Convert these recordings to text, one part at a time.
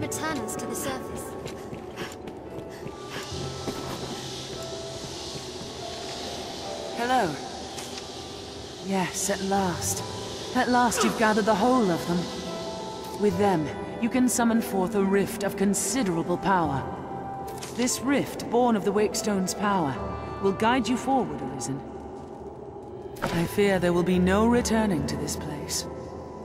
return us to the surface. Hello. Yes, at last. At last you've gathered the whole of them. With them, you can summon forth a rift of considerable power. This rift, born of the Wakestone's power, will guide you forward, Arisen. I fear there will be no returning to this place.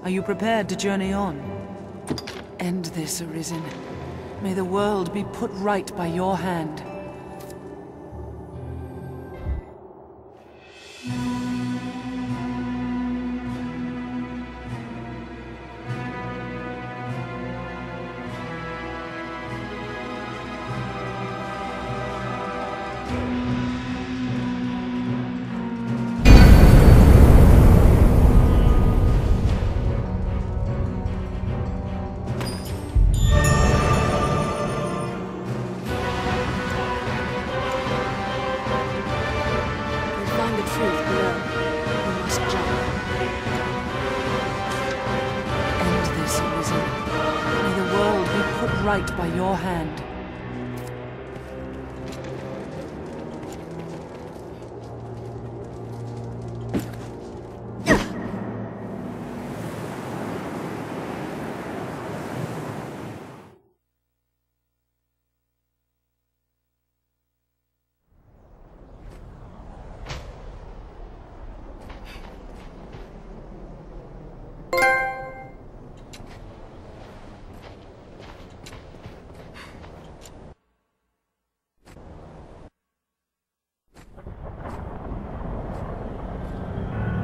Are you prepared to journey on? End this, Arisen. May the world be put right by your hand. Right by your hand.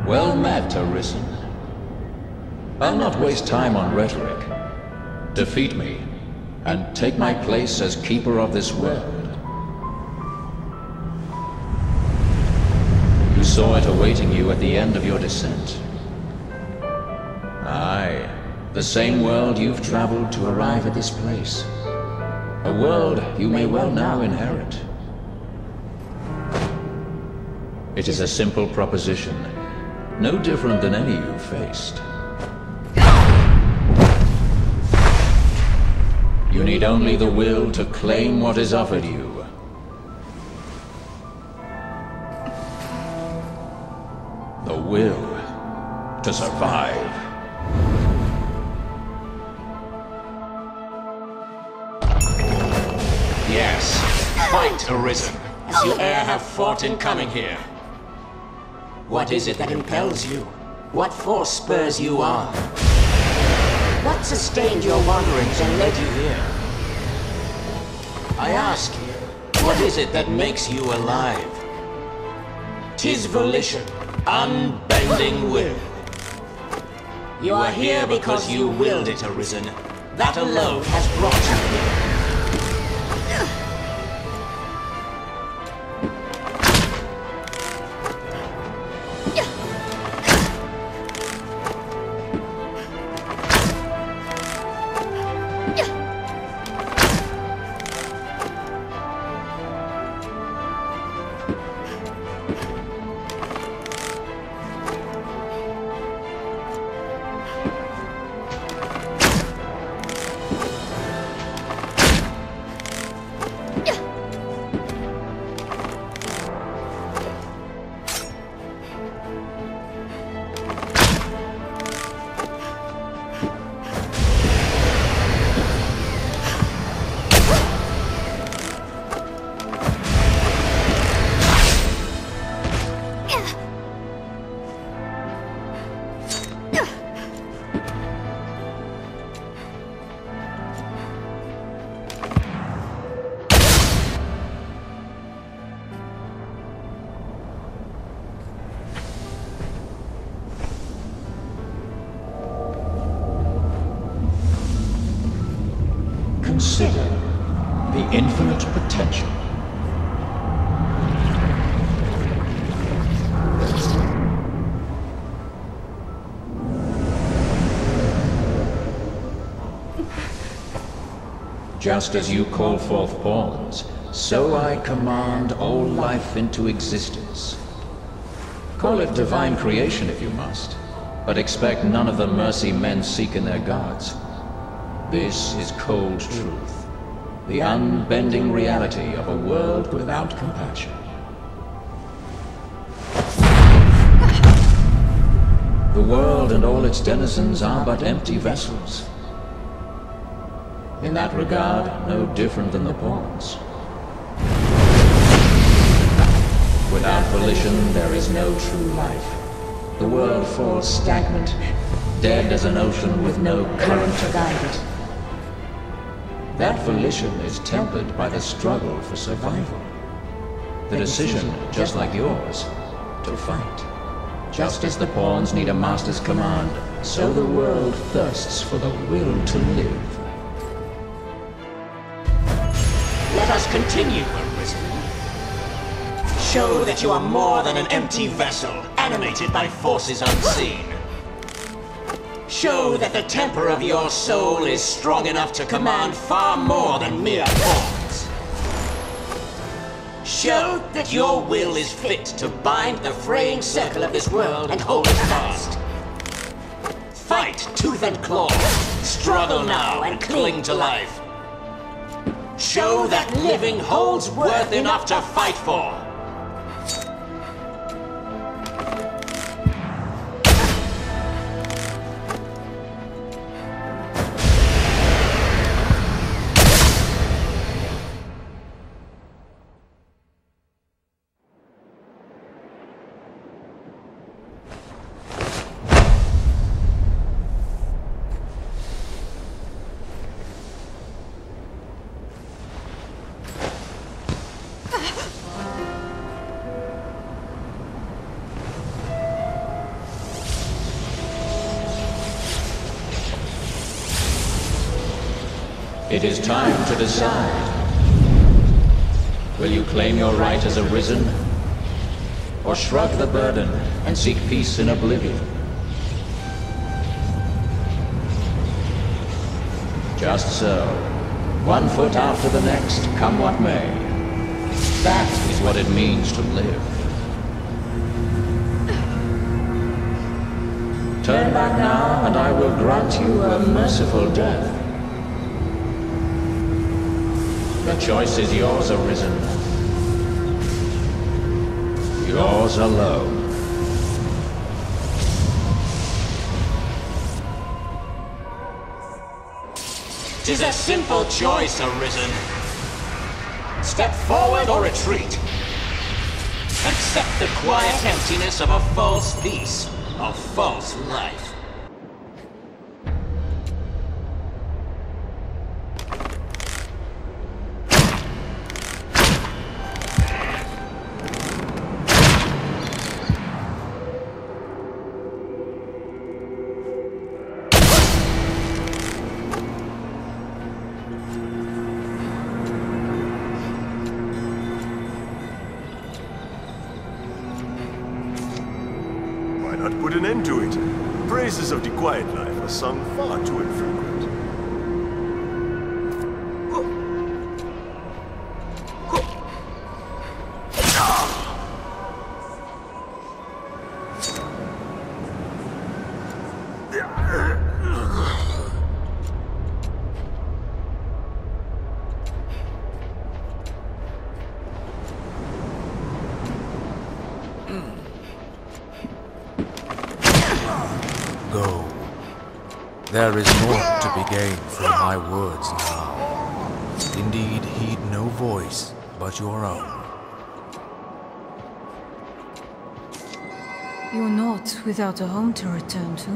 Well met, Arisen. I'll not waste time on rhetoric. Defeat me, and take my place as keeper of this world. You saw it awaiting you at the end of your descent. Aye, the same world you've traveled to arrive at this place. A world you may well now inherit. It is a simple proposition. No different than any you've faced. You need only the will to claim what is offered you. The will to survive. Yes, fight, Arisen, as you e'er have fought in coming here. What is it that impels you? What force spurs you on? What sustained your wanderings and led you here? I ask you, what is it that makes you alive? 'Tis volition, unbending will. You are here because you willed it, Arisen. That alone has brought you here. Consider the infinite potential. Just as you call forth pawns, so I command all life into existence. Call it divine creation if you must, but expect none of the mercy men seek in their gods. This is cold truth. The unbending reality of a world without compassion. The world and all its denizens are but empty vessels. In that regard, no different than the pawns. Without volition, there is no true life. The world falls stagnant, dead as an ocean with no current to guide it. That volition is tempered by the struggle for survival. The decision, just like yours, to fight. Just as the pawns need a master's command, so the world thirsts for the will to live. Let us continue, Arisen. Show that you are more than an empty vessel, animated by forces unseen. Show that the temper of your soul is strong enough to command far more than mere pawns. Show that your will is fit to bind the fraying circle of this world and hold it fast. Fight tooth and claw, struggle now and cling to life. Show that living holds worth enough to fight for. It is time to decide. Will you claim your right as Arisen, or shrug the burden and seek peace in oblivion? Just so, one foot after the next, come what may. That is what it means to live. Turn back now, and I will grant you a merciful death. The choice is yours, Arisen. Yours alone. 'Tis a simple choice, Arisen. Step forward or retreat. Accept the quiet emptiness of a false peace, a false life. Put an end to it. Praises of the quiet life are sung far too infrequent. Go. There is naught to be gained from my words now. Indeed, heed no voice but your own. You're not without a home to return to.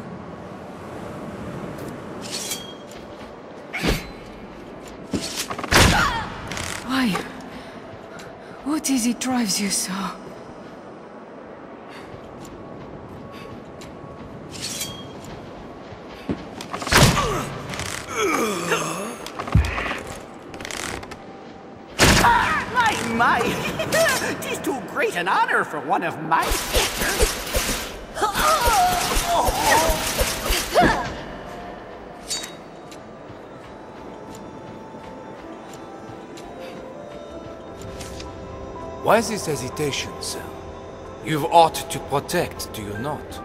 Why? What is it drives you so? My, 'tis too great an honor for one of my sisters. Why this hesitation, sir? You've aught to protect, do you not?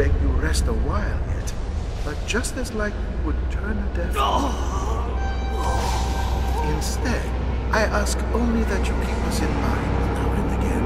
beg you rest a while yet, but just as like you would turn a deaf ear. Instead, I ask only that you keep us in mind now and again.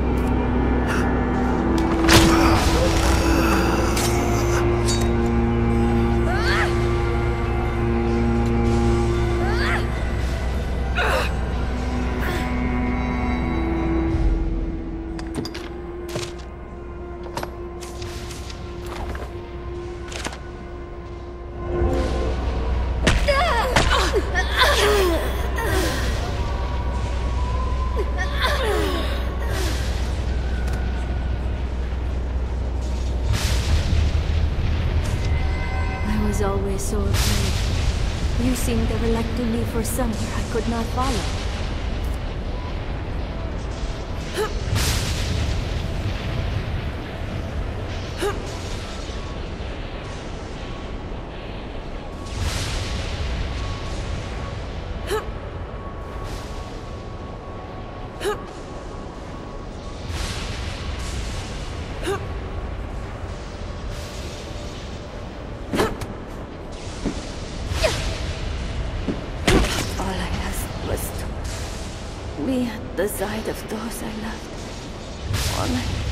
I was always so afraid. You seemed ever like to leave for somewhere I could not follow. All I asked was to be at the side of those I loved. All I